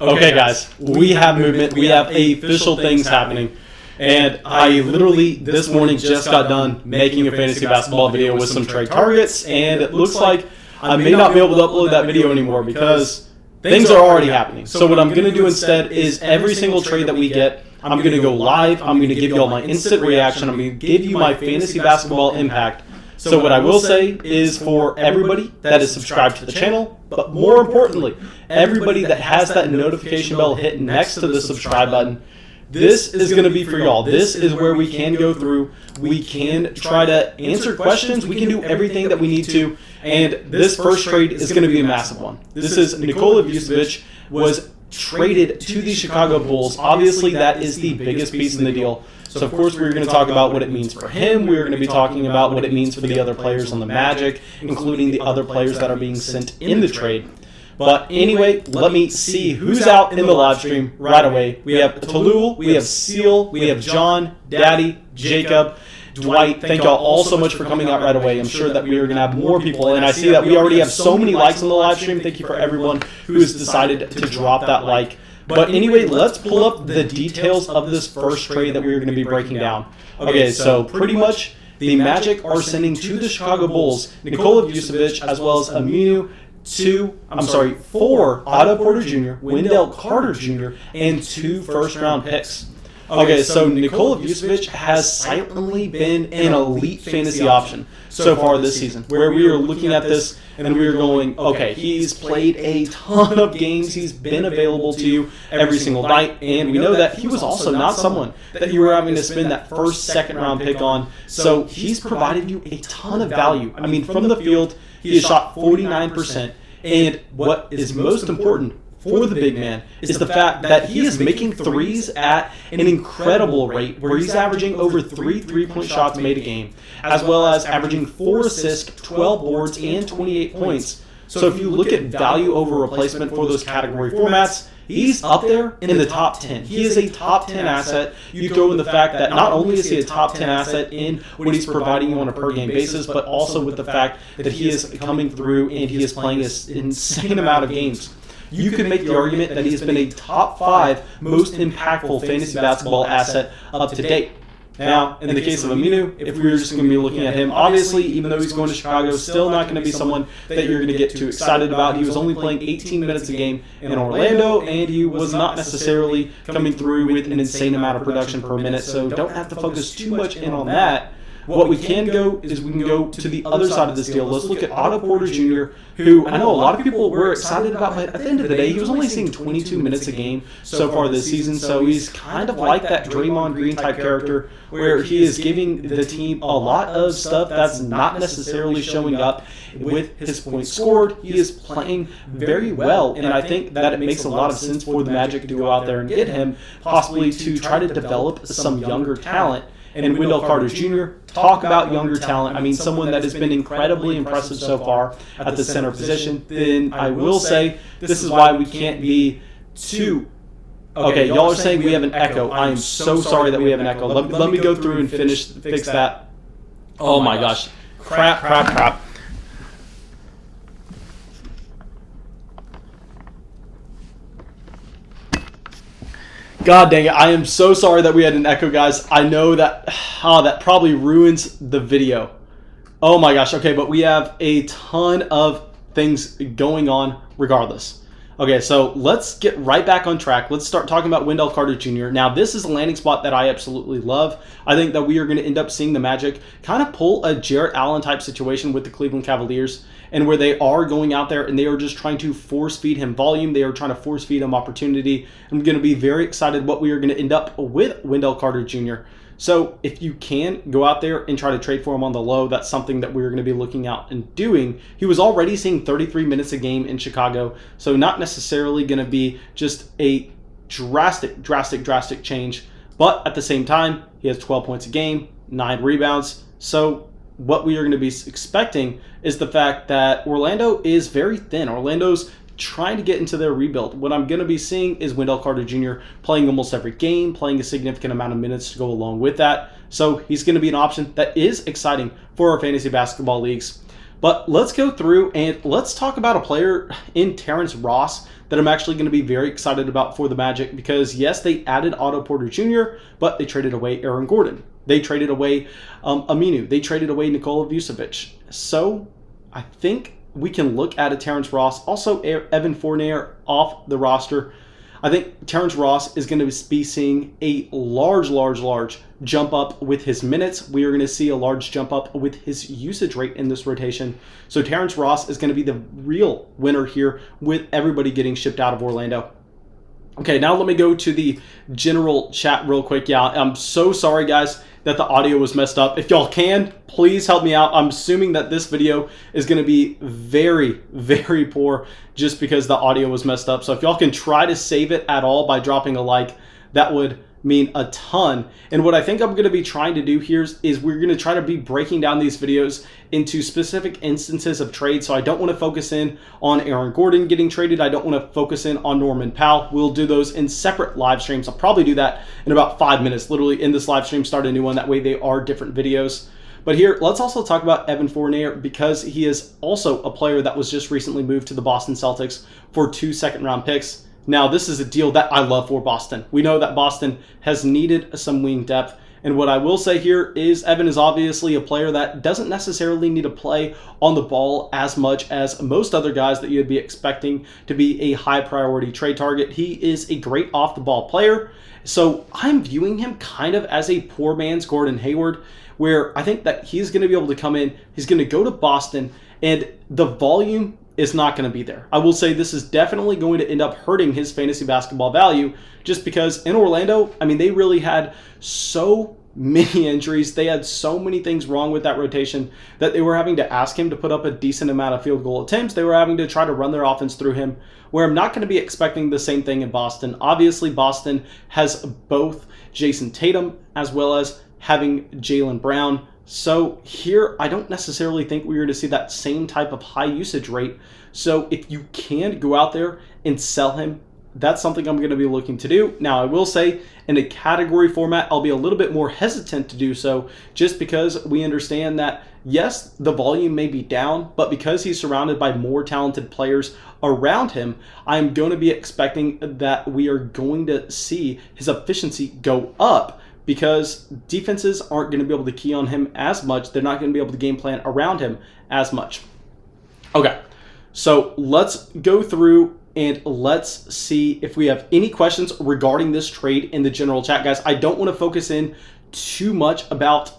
Okay, guys, we have movement. We have official things happening. And I literally, this morning, just got done making a fantasy basketball video with some trade targets, and it looks like I may not be able to upload that video anymore because things are already happening. So what I'm going to do instead is every single trade that we get, I'm going to go live. I'm going to give you all my instant reaction. I'm going to give you my fantasy basketball impact. So what I will say is for everybody that is subscribed to the channel, but more importantly, everybody that has that notification bell hit next to the subscribe button, this is going to be for y'all. This is where we can go through. We can try to answer questions. We can do everything that we need to. And this first trade is going to be a massive one. This is Nikola Vucevic was traded to the Chicago Bulls. Obviously, that is the biggest piece in the deal. So, of course, we're going to talk about what it means for him. We're going to be talking about what it means for the other players on the Magic, including the other players that are being sent in the trade. But anyway, let me see who's out in the live stream right away. We have Talul, we have Seal, we have John, Daddy, Jacob, Dwight. Thank y'all all so much for coming out right away. I'm sure that we are going to have more people. And I see that we already have so many likes on the live stream. Thank you for everyone who has decided to drop that like. But anyway, let's pull up the details of this first trade that we're going to be breaking down. Okay, so pretty much the Magic are sending to the Chicago Bulls Nikola Vucevic as well as four Otto Porter Jr., Wendell Carter Jr., and 2 first-round picks. Okay, so Nikola Vucevic has silently been an elite fantasy option so far this season, where we are looking at this and we are going, okay, he's played a ton of games, he's been available to you every single night, and we know that he was also not someone that you were having to spend that first, second-round pick on, so he's provided you a ton of value. I mean, from the field, he has shot 49%, and what is most important for the big man is the fact that he is making threes at an incredible rate, where he's averaging over 3 3-point shots made a game, as well as averaging 4 assists, 12 boards, and 28 points. So if you look at value over replacement for those category formats, he's up there in the top 10. He is a top 10 asset. You throw in the fact that not only is he a top 10 asset in what he's providing you on a per game basis, but also with the fact that he is coming through and he is playing this insane amount of games. You could make the argument that he has been a top 5 most impactful fantasy basketball asset up to date. Now, in the case of Aminu, if we were just going to be looking at him, obviously, even though he's going to Chicago, still not going to be someone that you're going to get too excited about. He was only playing 18 minutes a game in Orlando, and he was not necessarily coming through with an insane amount of production per minute, so don't have to focus too much in on that. What we can go is we can go to the other side of this deal. Let's look at Otto Porter Jr., who I know a lot of people were excited about, but at the end of the day, he was only seeing 22 minutes a game so far this season, so he's kind of like that Draymond Green type character where he is giving the team a lot of stuff that's not necessarily showing up with his points scored. He is playing very well, and I think that it makes a lot of sense for the Magic to go out there and get him, possibly to try to develop some younger talent. And Wendell Carter Jr., talk about younger talent. I mean, someone that has been incredibly impressive so far at the center position. Then I will say this is why we can't be too... Okay, y'all are saying we have an echo. I am so sorry that we have an echo. Let me go through and fix that. Oh my gosh. Crap. God dang it, I am so sorry that we had an echo, guys. I know that that probably ruins the video. Oh my gosh, okay, but we have a ton of things going on regardless. Okay, so let's get right back on track. Let's start talking about Wendell Carter Jr. Now, this is a landing spot that I absolutely love. I think that we are going to end up seeing the Magic kind of pull a Jarrett Allen type situation with the Cleveland Cavaliers, and where they are going out there and they are just trying to force feed him volume. They are trying to force feed him opportunity. I'm going to be very excited what we are going to end up with Wendell Carter Jr. So if you can go out there and try to trade for him on the low, that's something that we're going to be looking out and doing. He was already seeing 33 minutes a game in Chicago, so not necessarily going to be just a drastic change. But at the same time, he has 12 points a game, 9 rebounds. So what we are going to be expecting is the fact that Orlando is very thin. Orlando's trying to get into their rebuild. What I'm going to be seeing is Wendell Carter Jr. playing almost every game, playing a significant amount of minutes to go along with that. So he's going to be an option that is exciting for our fantasy basketball leagues. But let's go through and let's talk about a player in Terrence Ross that I'm actually going to be very excited about for the Magic, because yes, they added Otto Porter Jr., but they traded away Aaron Gordon. They traded away Aminu. They traded away Nikola Vucevic. So I think we can look at a Terrence Ross, also Evan Fournier off the roster. I think Terrence Ross is going to be seeing a large jump up with his minutes. We are going to see a large jump up with his usage rate in this rotation. So Terrence Ross is going to be the real winner here, with everybody getting shipped out of Orlando. Okay, now let me go to the general chat real quick. Yeah, I'm so sorry, guys, that the audio was messed up. If y'all can, please help me out. I'm assuming that this video is going to be very poor just because the audio was messed up. So if y'all can try to save it at all by dropping a like, that would mean a ton. And what I think I'm going to be trying to do here is we're going to try to be breaking down these videos into specific instances of trade. So I don't want to focus in on Aaron Gordon getting traded. I don't want to focus in on Norman Powell. We'll do those in separate live streams. I'll probably do that in about 5 minutes, literally in this live stream, start a new one. That way they are different videos. But here, let's also talk about Evan Fournier, because he is also a player that was just recently moved to the Boston Celtics for 2 second-round picks. Now, this is a deal that I love for Boston. We know that Boston has needed some wing depth. And what I will say here is Evan is obviously a player that doesn't necessarily need to play on the ball as much as most other guys that you'd be expecting to be a high priority trade target. He is a great off the ball player. So I'm viewing him kind of as a poor man's Gordon Hayward, where I think that he's going to be able to come in, he's going to go to Boston, and the volume is not going to be there. I will say this is definitely going to end up hurting his fantasy basketball value, just because in Orlando, I mean, they really had so many injuries. They had so many things wrong with that rotation that they were having to ask him to put up a decent amount of field goal attempts. They were having to try to run their offense through him, where I'm not going to be expecting the same thing in Boston. Obviously, Boston has both Jason Tatum as well as having Jaylen Brown. So here, I don't necessarily think we're going to see that same type of high usage rate. So if you can go out there and sell him, that's something I'm going to be looking to do. Now, I will say in a category format, I'll be a little bit more hesitant to do so, just because we understand that, yes, the volume may be down, but because he's surrounded by more talented players around him, I'm going to be expecting that we are going to see his efficiency go up, because defenses aren't going to be able to key on him as much. They're not going to be able to game plan around him as much. Okay, so let's go through and let's see if we have any questions regarding this trade in the general chat. Guys, I don't want to focus in too much about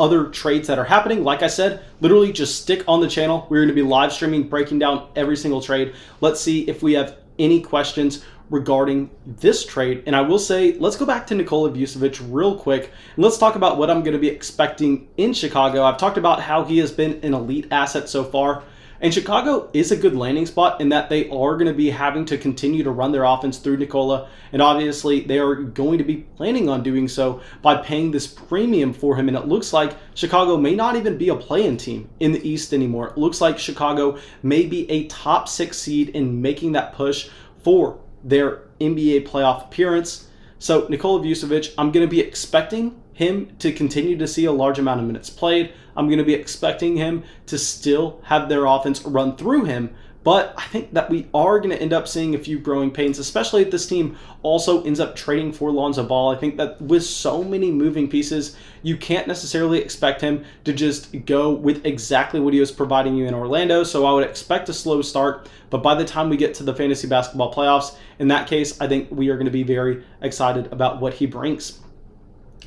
other trades that are happening. Like I said, literally just stick on the channel. We're going to be live streaming, breaking down every single trade. Let's see if we have any questions regarding this trade. And I will say, let's go back to Nikola Vucevic real quick, and let's talk about what I'm going to be expecting in Chicago. I've talked about how he has been an elite asset so far, and Chicago is a good landing spot in that they are going to be having to continue to run their offense through Nikola, and obviously they are going to be planning on doing so by paying this premium for him. And it looks like Chicago may not even be a play-in team in the East anymore. It looks like Chicago may be a top 6 seed in making that push for their NBA playoff appearance. So Nikola Vucevic, I'm going to be expecting him to continue to see a large amount of minutes played. I'm going to be expecting him to still have their offense run through him. But I think that we are going to end up seeing a few growing pains, especially if this team also ends up trading for Lonzo Ball. I think that with so many moving pieces, you can't necessarily expect him to just go with exactly what he was providing you in Orlando. So I would expect a slow start. But by the time we get to the fantasy basketball playoffs, in that case, I think we are going to be very excited about what he brings.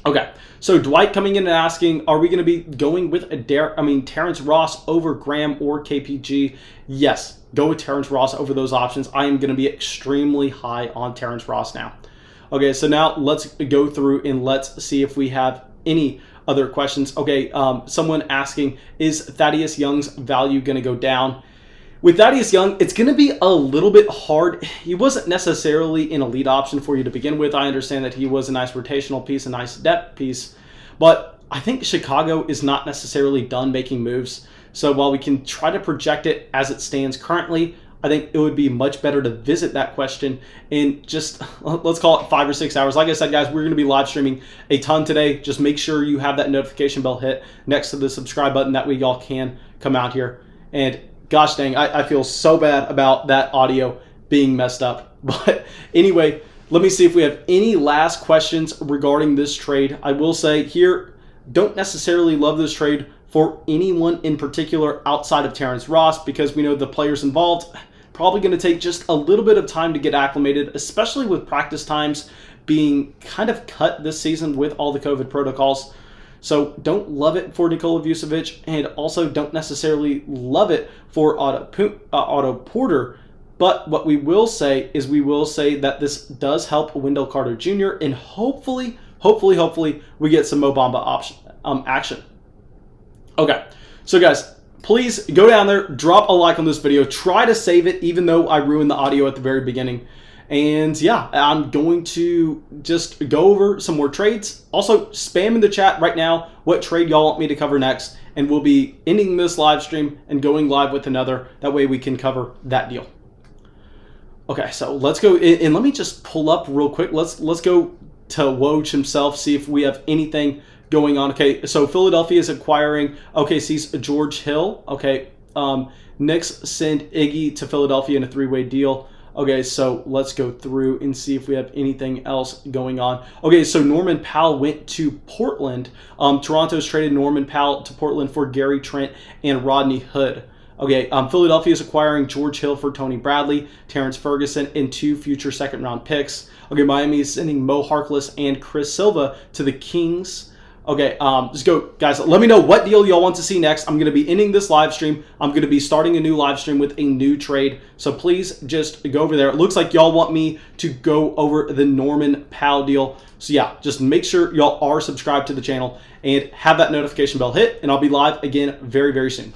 Okay, so Dwight coming in and asking, are we going to be going with Terrence Ross over Graham or KPG? Yes, go with Terrence Ross over those options. I am going to be extremely high on Terrence Ross now. Okay, so now let's go through and let's see if we have any other questions. Okay, someone asking, is Thaddeus Young's value going to go down? With Thaddeus Young, it's going to be a little bit hard. He wasn't necessarily an elite option for you to begin with. I understand that he was a nice rotational piece, a nice depth piece, but I think Chicago is not necessarily done making moves. So while we can try to project it as it stands currently, I think it would be much better to visit that question in just, let's call it 5 or 6 hours. Like I said, guys, we're going to be live streaming a ton today. Just make sure you have that notification bell hit next to the subscribe button. That way y'all can come out here And gosh dang, I feel so bad about that audio being messed up. But anyway, let me see if we have any last questions regarding this trade. I will say here, don't necessarily love this trade for anyone in particular outside of Terrence Ross, because we know the players involved probably going to take just a little bit of time to get acclimated, especially with practice times being kind of cut this season with all the COVID protocols. So don't love it for Nikola Vucevic, and also don't necessarily love it for Otto Porter. But what we will say is that this does help Wendell Carter Jr. and hopefully we get some Mo Bamba action. Okay, so guys, please go down there, drop a like on this video, try to save it even though I ruined the audio at the very beginning. And yeah, I'm going to just go over some more trades. Also, spam in the chat right now what trade y'all want me to cover next, and we'll be ending this live stream and going live with another. That way we can cover that deal. Okay, so let's go, and let me just pull up real quick. Let's go to Woj himself, see if we have anything going on. Okay, so Philadelphia is acquiring OKC's George Hill. Okay, Knicks send Iggy to Philadelphia in a three-way deal. Okay, so let's go through and see if we have anything else going on. Okay, so Norman Powell went to Portland. Toronto's traded Norman Powell to Portland for Gary Trent and Rodney Hood. Okay, Philadelphia is acquiring George Hill for Tony Bradley, Terrence Ferguson, and 2 future second-round picks. Okay, Miami is sending Mo Harkless and Chris Silva to the Kings. Okay, let's go, guys. Let me know what deal y'all want to see next. I'm going to be ending this live stream. I'm going to be starting a new live stream with a new trade. So please just go over there. It looks like y'all want me to go over the Norman Powell deal. So yeah, just make sure y'all are subscribed to the channel and have that notification bell hit, and I'll be live again very, very soon.